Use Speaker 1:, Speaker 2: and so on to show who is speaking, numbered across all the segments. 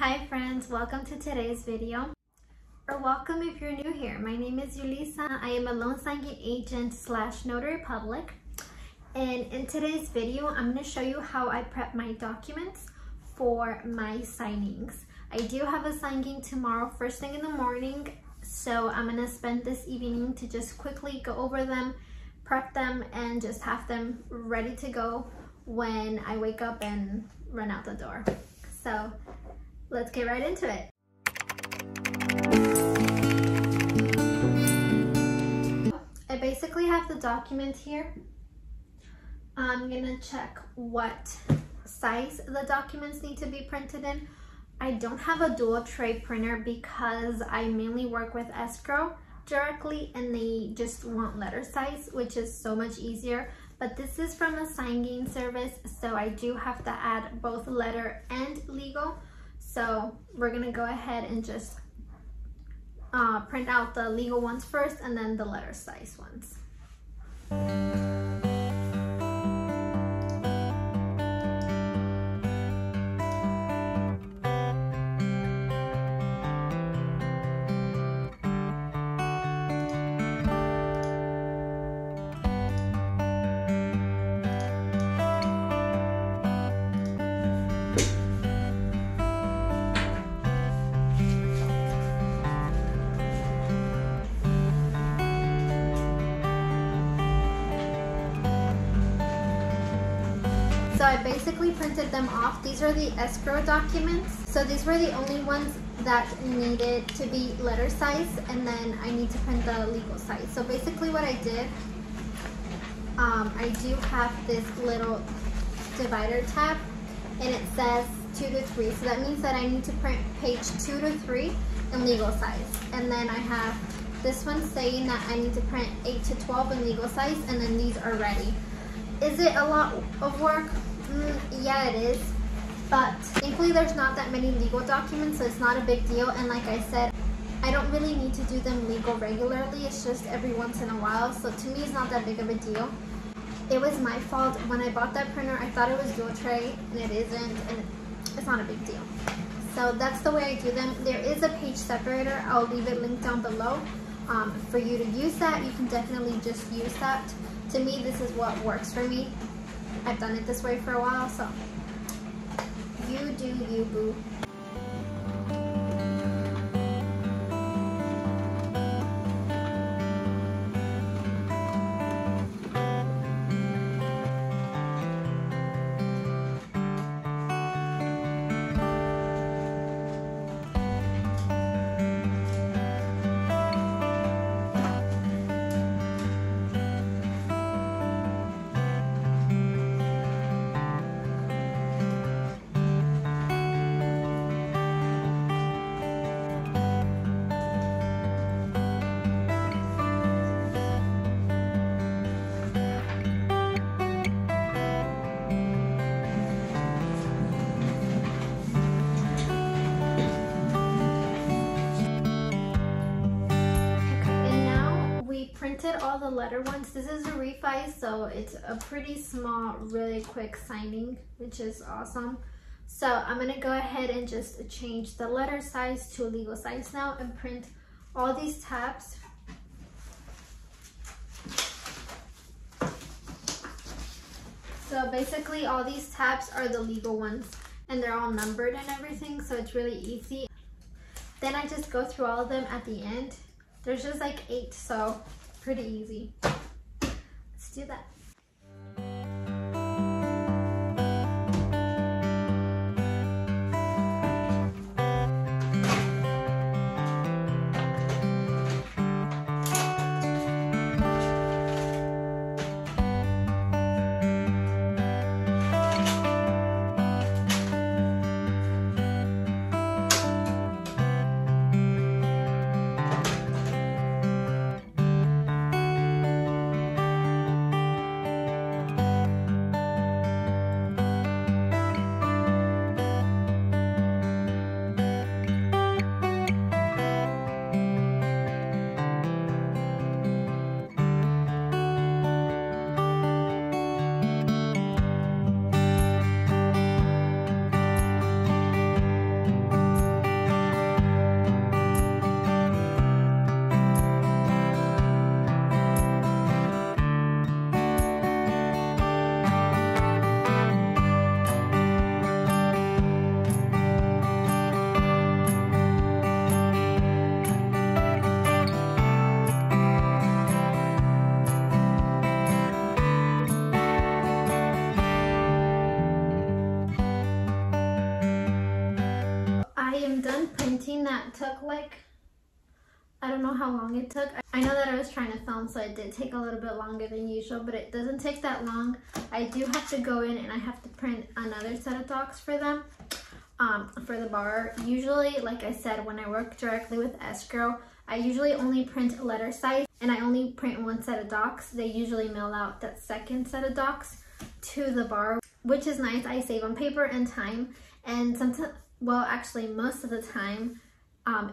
Speaker 1: Hi friends, welcome to today's video, or welcome if you're new here. My name is Yulisa. I am a loan signing agent / notary public, and in today's video I'm going to show you how I prep my documents for my signings. I do have a signing tomorrow first thing in the morning, so I'm going to spend this evening to just quickly go over them, prep them, and just have them ready to go when I wake up and run out the door. So let's get right into it. I basically have the document here. I'm gonna check what size the documents need to be printed in. I don't have a dual tray printer because I mainly work with escrow directly and they just want letter size, which is so much easier. But this is from a signing service, so I do have to add both letter and legal. So we're gonna go ahead and just print out the legal ones first and then the letter size ones. So I basically printed them off. These are the escrow documents. So these were the only ones that needed to be letter size, and then I need to print the legal size. So basically what I did, I do have this little divider tab and it says 2 to 3. So that means that I need to print page 2 to 3 in legal size. And then I have this one saying that I need to print 8 to 12 in legal size, and then these are ready. Is it a lot of work? Yeah, it is, but thankfully there's not that many legal documents, so it's not a big deal. And like I said, I don't really need to do them legal regularly. It's just every once in a while, so to me it's not that big of a deal. It was my fault. When I bought that printer, I thought it was dual tray, and it isn't, and it's not a big deal. So that's the way I do them. There is a page separator. I'll leave it linked down below for you to use that. You can definitely just use that. To me, this is what works for me. I've done it this way for a while, so you do you, boo. Printed all the letter ones. This is a refi, so it's a pretty small, really quick signing, which is awesome. So I'm gonna go ahead and just change the letter size to legal size now and print all these tabs. So basically all these tabs are the legal ones and they're all numbered and everything, so it's really easy. Then I just go through all of them at the end. There's just like 8, so pretty easy. Let's do that. printing that took like, I don't know how long it took. I know that I was trying to film, so it did take a little bit longer than usual, but it doesn't take that long. I do have to go in and I have to print another set of docs for them, for the bar. Usually, like I said, when I work directly with escrow, I usually only print letter size and I only print one set of docs. They usually mail out that second set of docs to the bar, which is nice. I save on paper and time, and sometimes, well, actually most of the time,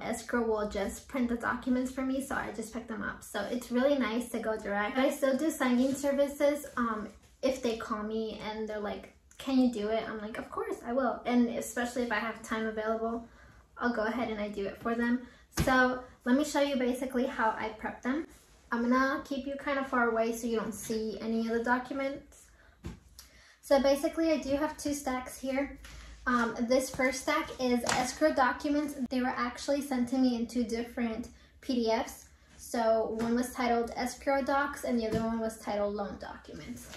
Speaker 1: escrow will just print the documents for me, so I just pick them up. So it's really nice to go direct. But I still do signing services if they call me and they're like, can you do it? I'm like, of course I will. And especially if I have time available, I'll go ahead and I do it for them. So let me show you basically how I prep them. I'm gonna keep you kind of far away so you don't see any of the documents. So basically I do have 2 stacks here. This first stack is escrow documents. They were actually sent to me in 2 different PDFs. So one was titled escrow docs and the other one was titled loan documents.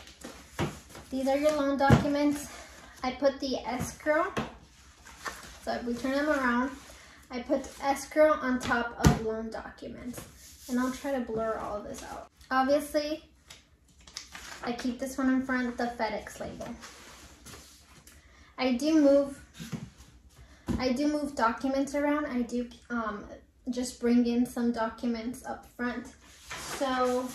Speaker 1: These are your loan documents. I put the escrow, so if we turn them around, I put escrow on top of loan documents. And I'll try to blur all of this out. Obviously, I keep this one in front, the FedEx label. I do move documents around. I do just bring in some documents up front. So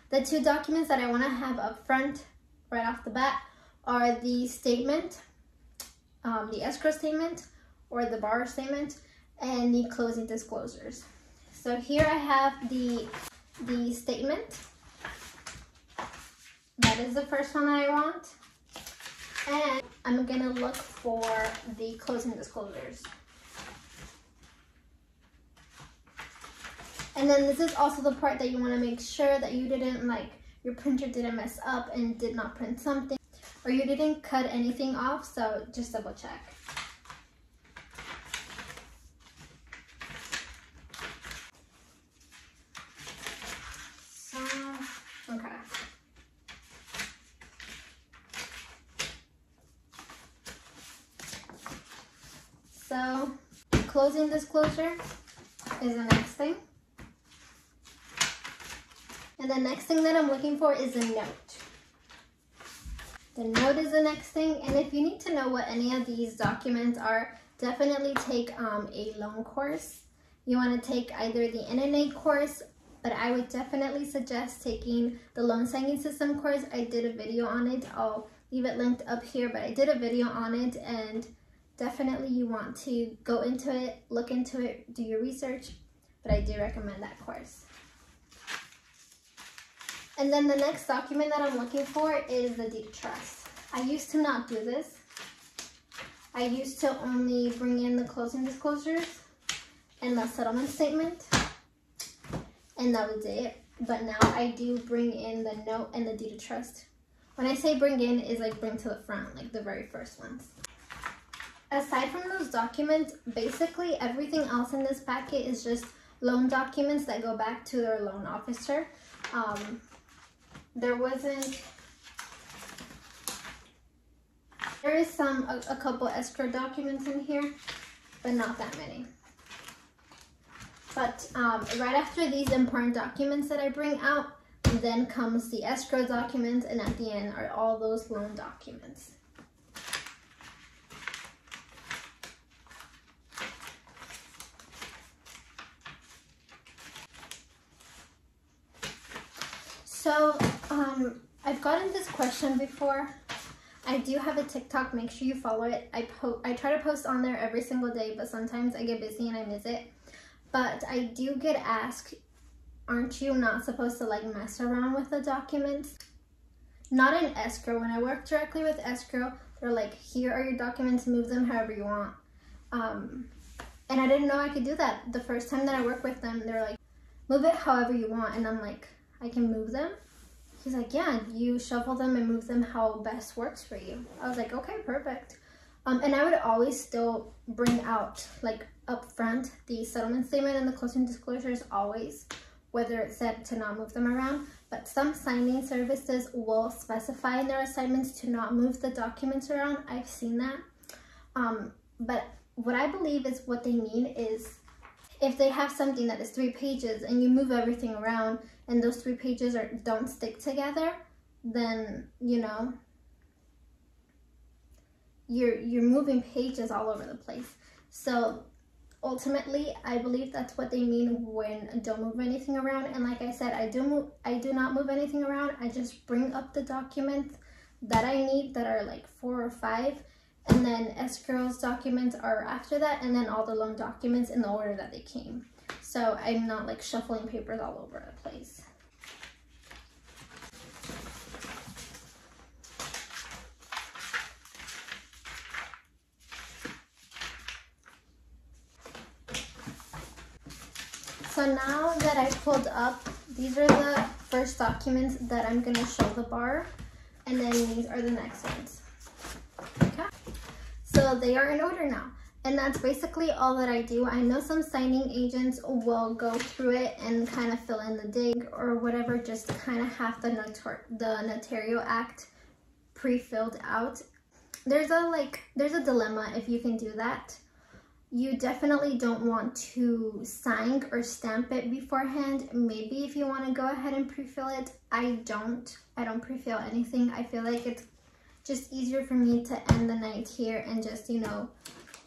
Speaker 1: the 2 documents that I want to have up front right off the bat are the statement, the escrow statement or the bar statement, and the closing disclosures. So here I have the statement. That is the first one that I want. And I'm gonna look for the closing disclosures. And then this is also the part that you wanna make sure that you didn't, like, your printer didn't mess up and did not print something, or you didn't cut anything off, so just double check. Okay. So, closing disclosure is the next thing. And the next thing that I'm looking for is a note. The note is the next thing, and if you need to know what any of these documents are, definitely take a loan course. You want to take either the NNA course, but I would definitely suggest taking the loan signing system course. I did a video on it. I'll leave it linked up here, but I did a video on it, and definitely you want to go into it, look into it, do your research, but I do recommend that course. And then the next document that I'm looking for is the deed of trust. I used to not do this. I used to only bring in the closing disclosures and the settlement statement, and that was it. But now I do bring in the note and the deed of trust. When I say bring in, is like bring to the front, like the very first ones. Aside from those documents, basically everything else in this packet is just loan documents that go back to their loan officer. There is a couple escrow documents in here, but not that many. But right after these important documents that I bring out, then comes the escrow documents, and at the end are all those loan documents. So, I've gotten this question before. I do have a TikTok, make sure you follow it. I try to post on there every single day, but sometimes I get busy and I miss it. But I do get asked, aren't you not supposed to like mess around with the documents? Not in escrow. When I work directly with escrow, they're like, here are your documents, move them however you want. And I didn't know I could do that. The first time that I worked with them, they're like, move it however you want. And I'm like, I can move them? He's like, yeah, you shuffle them and move them how best works for you. I was like, okay, perfect. And I would always still bring out, like, up front the settlement statement and the closing disclosures always, whether it said to not move them around. But some signing services will specify in their assignments to not move the documents around. I've seen that. But what I believe is what they mean is if they have something that is 3 pages and you move everything around and those 3 pages don't stick together, then, you know, you're moving pages all over the place. So ultimately, I believe that's what they mean when don't move anything around. And like I said, I do not move anything around. I just bring up the documents that I need, that are like 4 or 5, and then escrow's documents are after that, and then all the loan documents in the order that they came. So I'm not like shuffling papers all over the place. So now that I pulled up, these are the first documents that I'm gonna show the bar, and then these are the next ones. Okay, so they are in order now, and that's basically all that I do. I know some signing agents will go through it and kind of fill in the dig or whatever, just to kind of have the Notarial Act pre-filled out. There's a dilemma if you can do that. You definitely don't want to sign or stamp it beforehand. Maybe if you want to go ahead and pre-fill it. I don't pre-fill anything. I feel like it's just easier for me to end the night here and just, you know,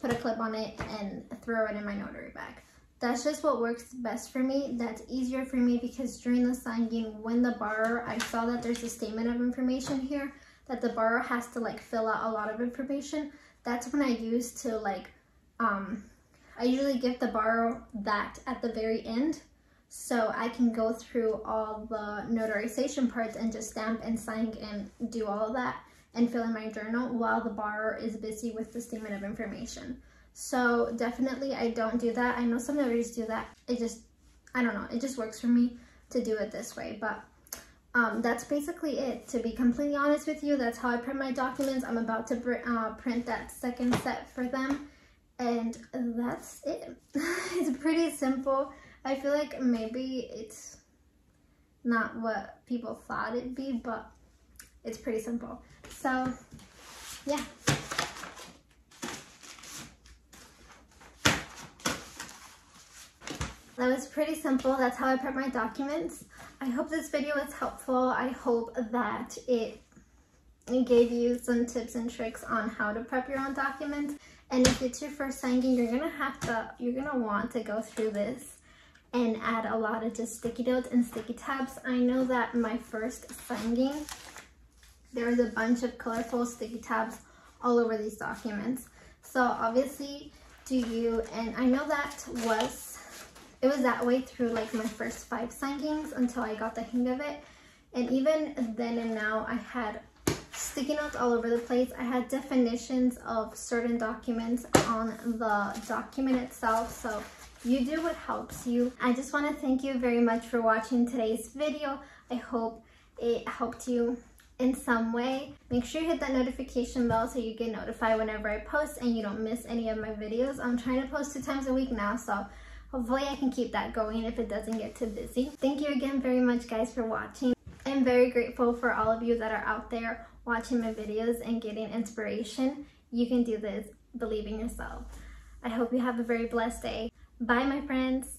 Speaker 1: put a clip on it and throw it in my notary bag. That's just what works best for me. That's easier for me because during the signing, when the borrower, I saw that there's a statement of information here that the borrower has to like fill out a lot of information. That's when I use to like, I usually give the borrower that at the very end, so I can go through all the notarization parts and just stamp and sign and do all of that and fill in my journal while the borrower is busy with the statement of information. So definitely I don't do that. I know some notaries do that. I don't know, it just works for me to do it this way. But that's basically it. To be completely honest with you, that's how I print my documents. I'm about to print that second set for them. And that's it. It's pretty simple. I feel like maybe it's not what people thought it'd be, but it's pretty simple. So, yeah. That was pretty simple. That's how I prep my documents. I hope this video was helpful. I hope that it gave you some tips and tricks on how to prep your own documents. And if it's your first signing, you're gonna want to go through this and add a lot of just sticky notes and sticky tabs. I know that my first signing, there was a bunch of colorful sticky tabs all over these documents. So obviously, and I know it was that way through like my first 5 signings until I got the hang of it. And even then and now, I had sticky notes all over the place. I had definitions of certain documents on the document itself. So you do what helps you. I just want to thank you very much for watching today's video. I hope it helped you in some way. Make sure you hit that notification bell so you get notified whenever I post and you don't miss any of my videos. I'm trying to post 2 times a week now, so hopefully I can keep that going if it doesn't get too busy. Thank you again very much, guys, for watching. I'm very grateful for all of you that are out there watching my videos and getting inspiration. You can do this. Believe in yourself. I hope you have a very blessed day. Bye, my friends.